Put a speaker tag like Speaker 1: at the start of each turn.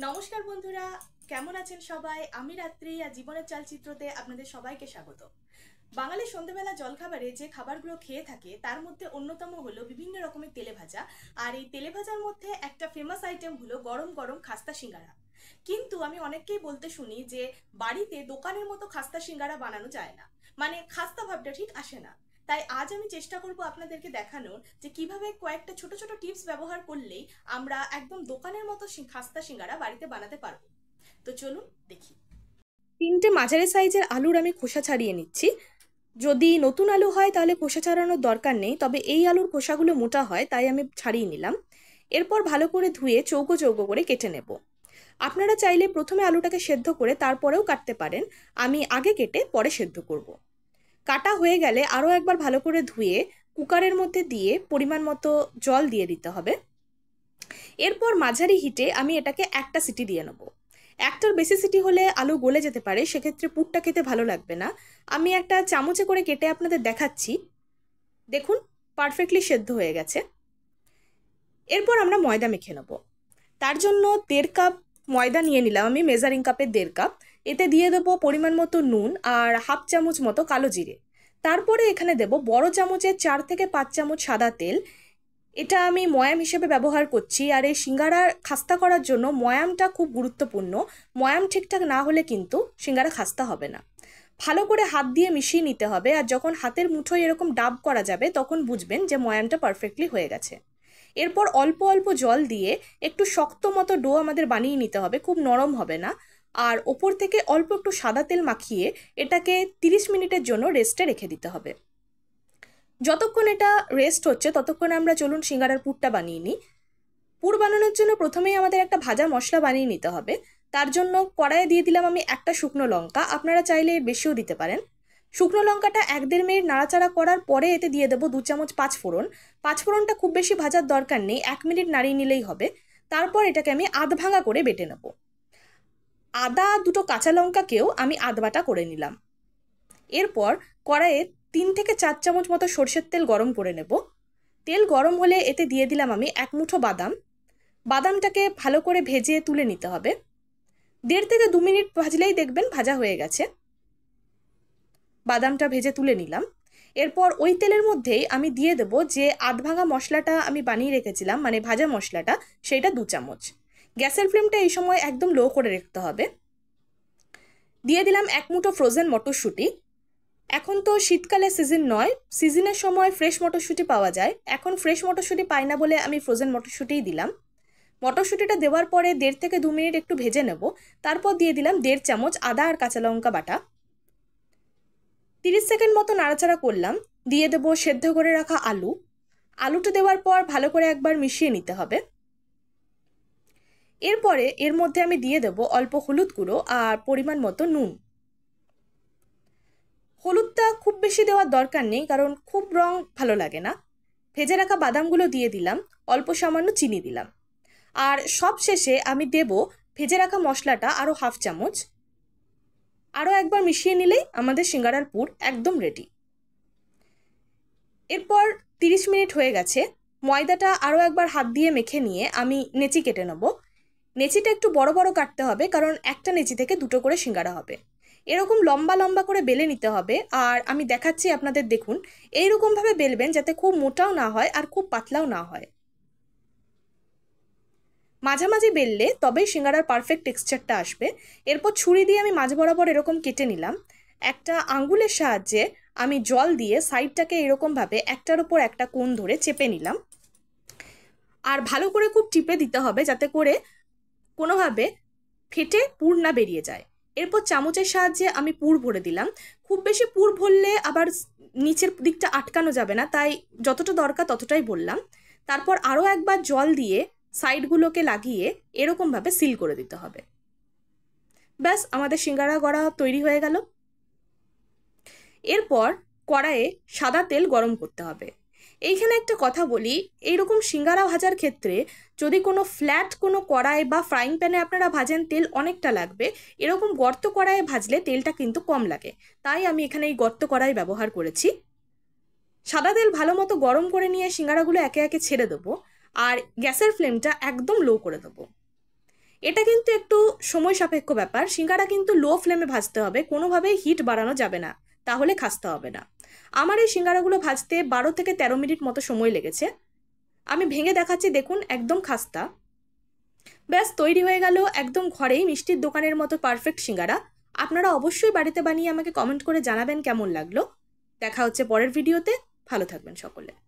Speaker 1: নমস্কার বন্ধুরা, কেমন আছেন সবাই? আমি রাত্রি আর জীবনের চালচিত্রতে আপনাদের সবাইকে স্বাগত। বাঙালি সন্ধ্যেবেলা জলখাবারে যে খাবারগুলো খেয়ে থাকে তার মধ্যে অন্যতম হলো বিভিন্ন রকমের তেলে ভাজা। আর এই তেলে ভাজার মধ্যে একটা ফেমাস আইটেম হলো গরম গরম খাস্তা সিঙ্গারা। কিন্তু আমি অনেককেই বলতে শুনি যে বাড়িতে দোকানের মতো খাস্তা সিঙ্গারা বানানো যায় না, মানে খাস্তা ভাবটা ঠিক আসে না। তাই আজ আমি চেষ্টা করব আপনাদেরকে দেখানোর যে কিভাবে কয়েকটা ছোট ছোট টিপস ব্যবহার করলেই আমরা একদম দোকানের মতো খাস্তা সিঙ্গারা বাড়িতে বানাতে পারবো। তো চলুন দেখি। তিনটে মাঝারি সাইজের আলুর আমি খোসা ছাড়িয়ে নিচ্ছি। যদি নতুন আলু হয় তাহলে খোসা ছাড়ানোর দরকার নেই, তবে এই আলুর খোসাগুলো মোটা হয় তাই আমি ছাড়িয়ে নিলাম। এরপর ভালো করে ধুয়ে চৌকো চৌকো করে কেটে নেব। আপনারা চাইলে প্রথমে আলুটাকে সেদ্ধ করে তারপরেও কাটতে পারেন, আমি আগে কেটে পরে সেদ্ধ করব। কাটা হয়ে গেলে আরও একবার ভালো করে ধুয়ে কুকারের মধ্যে দিয়ে পরিমাণ মতো জল দিয়ে দিতে হবে। এরপর মাঝারি হিটে আমি এটাকে একটা সিটি দিয়ে নেব। একটার বেশি সিটি হলে আলু গলে যেতে পারে, সেক্ষেত্রে পুরটা খেতে ভালো লাগবে না। আমি একটা চামচে করে কেটে আপনাদের দেখাচ্ছি। দেখুন, পারফেক্টলি সেদ্ধ হয়ে গেছে। এরপর আমরা ময়দা মেখে নেব। তার জন্য 1.5 কাপ ময়দা নিয়ে নিলাম আমি, মেজারিং কাপের 1.5 কাপ। এতে দিয়ে দেবো পরিমাণ মতো নুন আর হাফ চামচ মতো কালো জিরে। তারপরে এখানে দেব বড় চামচের 4 থেকে 5 চামচ সাদা তেল। এটা আমি ময়াম হিসেবে ব্যবহার করছি, আর এই সিঙ্গারা খাস্তা করার জন্য ময়ামটা খুব গুরুত্বপূর্ণ। ময়াম ঠিকঠাক না হলে কিন্তু সিঙ্গারা খাস্তা হবে না। ভালো করে হাত দিয়ে মিশিয়ে নিতে হবে, আর যখন হাতের মুঠোয় এরকম ডাব করা যাবে তখন বুঝবেন যে ময়ামটা পারফেক্টলি হয়ে গেছে। এরপর অল্প অল্প জল দিয়ে একটু শক্ত মতো ডো আমাদের বানিয়ে নিতে হবে, খুব নরম হবে না। আর ওপর থেকে অল্প একটু সাদা তেল মাখিয়ে এটাকে 30 মিনিটের জন্য রেস্টে রেখে দিতে হবে। যতক্ষণ এটা রেস্ট হচ্ছে ততক্ষণ আমরা চলুন সিঙ্গারার পুরটা বানিয়ে নিই। পুর বানানোর জন্য প্রথমেই আমাদের একটা ভাজা মশলা বানিয়ে নিতে হবে। তার জন্য কড়াইয়ে দিয়ে দিলাম আমি একটা শুকনো লঙ্কা, আপনারা চাইলে এর বেশিও দিতে পারেন। শুকনো লঙ্কাটা 1-1.5 মিনিট নাড়াচাড়া করার পরে এতে দিয়ে দেবো 2 চামচ পাঁচফোড়ন। পাঁচফোড়নটা খুব বেশি ভাজার দরকার নেই, 1 মিনিট নাড়িয়ে নিলেই হবে। তারপর এটাকে আমি আধ ভাঙা করে বেটে নেব। আদা দুটো কাঁচা লঙ্কাকেও আমি আধ বাটা করে নিলাম। এরপর কড়াইয়ে 3 থেকে 4 চামচ মতো সরষের তেল গরম করে নেব। তেল গরম হলে এতে দিয়ে দিলাম আমি 1 মুঠো বাদাম। বাদামটাকে ভালো করে ভেজে তুলে নিতে হবে। 1.5 থেকে 2 মিনিট ভাজলেই দেখবেন ভাজা হয়ে গেছে। বাদামটা ভেজে তুলে নিলাম। এরপর ওই তেলের মধ্যেই আমি দিয়ে দেব যে আধ ভাঙা মশলাটা আমি বানিয়ে রেখেছিলাম, মানে ভাজা মশলাটা, সেটা 2 চামচ। গ্যাসের ফ্লেমটা এই সময় একদম লো করে রাখতে হবে। দিয়ে দিলাম 1 মুঠো ফ্রোজেন মটরশুঁটি। এখন তো শীতকালে সিজন নয়, সিজনের সময় ফ্রেশ মটরশুঁটি পাওয়া যায়, এখন ফ্রেশ মটরশুঁটি পাই না বলে আমি ফ্রোজেন মটরশুঁটিই দিলাম। মটরশুঁটিটা দেওয়ার পরে 1.5 থেকে 2 মিনিট একটু ভেজে নেব। তারপর দিয়ে দিলাম 1.5 চামচ আদা আর কাঁচা লঙ্কা বাটা। 30 সেকেন্ড মতো নাড়াচাড়া করলাম। দিয়ে দেবো সেদ্ধ করে রাখা আলু। আলুটা দেওয়ার পর ভালো করে একবার মিশিয়ে নিতে হবে। এরপরে এর মধ্যে আমি দিয়ে দেবো অল্প হলুদ গুঁড়ো আর পরিমাণ মতো নুন। হলুদটা খুব বেশি দেওয়ার দরকার নেই, কারণ খুব রং ভালো লাগে না। ভেজে রাখা বাদামগুলো দিয়ে দিলাম, অল্প সামান্য চিনি দিলাম। আর সব শেষে আমি দেব ভেজে রাখা মশলাটা আরও হাফ চামচ। আরও একবার মিশিয়ে নিলেই আমাদের সিঙ্গারার পুর একদম রেডি। এরপর 30 মিনিট হয়ে গেছে। ময়দাটা আরও একবার হাত দিয়ে মেখে নিয়ে আমি নেচি কেটে নেব। নেচিটা একটু বড় বড় কাটতে হবে, কারণ একটা নেচি থেকে দুটো করে সিঙ্গারা হবে। এরকম লম্বা লম্বা করে বেলে নিতে হবে। আর আমি দেখাচ্ছি আপনাদের, দেখুন এইরকমভাবে বেলবেন যাতে খুব মোটাও না হয় আর খুব পাতলাও না হয়। মাঝামাঝি বেললে তবেই সিঙ্গারার পারফেক্ট টেক্সচারটা আসবে। এরপর ছুরি দিয়ে আমি মাঝ বরাবর এরকম কেটে নিলাম। একটা আঙ্গুলের সাহায্যে আমি জল দিয়ে সাইডটাকে এরকমভাবে একটার উপর একটা কোণ ধরে চেপে নিলাম। আর ভালো করে খুব টিপে দিতে হবে যাতে করে কোনোভাবে ফেটে পুর না বেরিয়ে যায়। এরপর চামচের সাহায্যে আমি পুর ভরে দিলাম। খুব বেশি পুর ভরলে আবার নিচের দিকটা আটকানো যাবে না, তাই যতটা দরকার ততটাই ভরলাম। তারপর আরও একবার জল দিয়ে সাইডগুলোকে লাগিয়ে এরকমভাবে সিল করে দিতে হবে। ব্যাস, আমাদের সিঙ্গারা গড়া তৈরি হয়ে গেল। এরপর কড়াইয়ে সাদা তেল গরম করতে হবে। এইখানে একটা কথা বলি, এইরকম সিঙ্গারা ভাজার ক্ষেত্রে যদি কোনো ফ্ল্যাট কোনো কড়াই বা ফ্রাইং প্যানে আপনারা ভাজেন তেল অনেকটা লাগবে। এরকম গর্ত কড়াইয়ে ভাজলে তেলটা কিন্তু কম লাগে, তাই আমি এখানে এই গর্ত কড়াই ব্যবহার করেছি। সাদা তেল ভালো মতো গরম করে নিয়ে সিঙ্গারাগুলো একে একে ছেড়ে দেবো, আর গ্যাসের ফ্লেমটা একদম লো করে দেবো। এটা কিন্তু একটু সময় সাপেক্ষ ব্যাপার। সিঙ্গারা কিন্তু লো ফ্লেমে ভাজতে হবে, কোনোভাবেই হিট বাড়ানো যাবে না, তাহলে খাস্তা হবে না। আমার এই সিঙ্গারাগুলো ভাজতে 12 থেকে 13 মিনিট মতো সময় লেগেছে। আমি ভেঙে দেখাচ্ছি, দেখুন একদম খাস্তা। ব্যাস তৈরি হয়ে গেল একদম ঘরেই মিষ্টির দোকানের মতো পারফেক্ট সিঙ্গারা। আপনারা অবশ্যই বাড়িতে বানিয়ে আমাকে কমেন্ট করে জানাবেন কেমন লাগলো। দেখা হচ্ছে পরের ভিডিওতে। ভালো থাকবেন সকলে।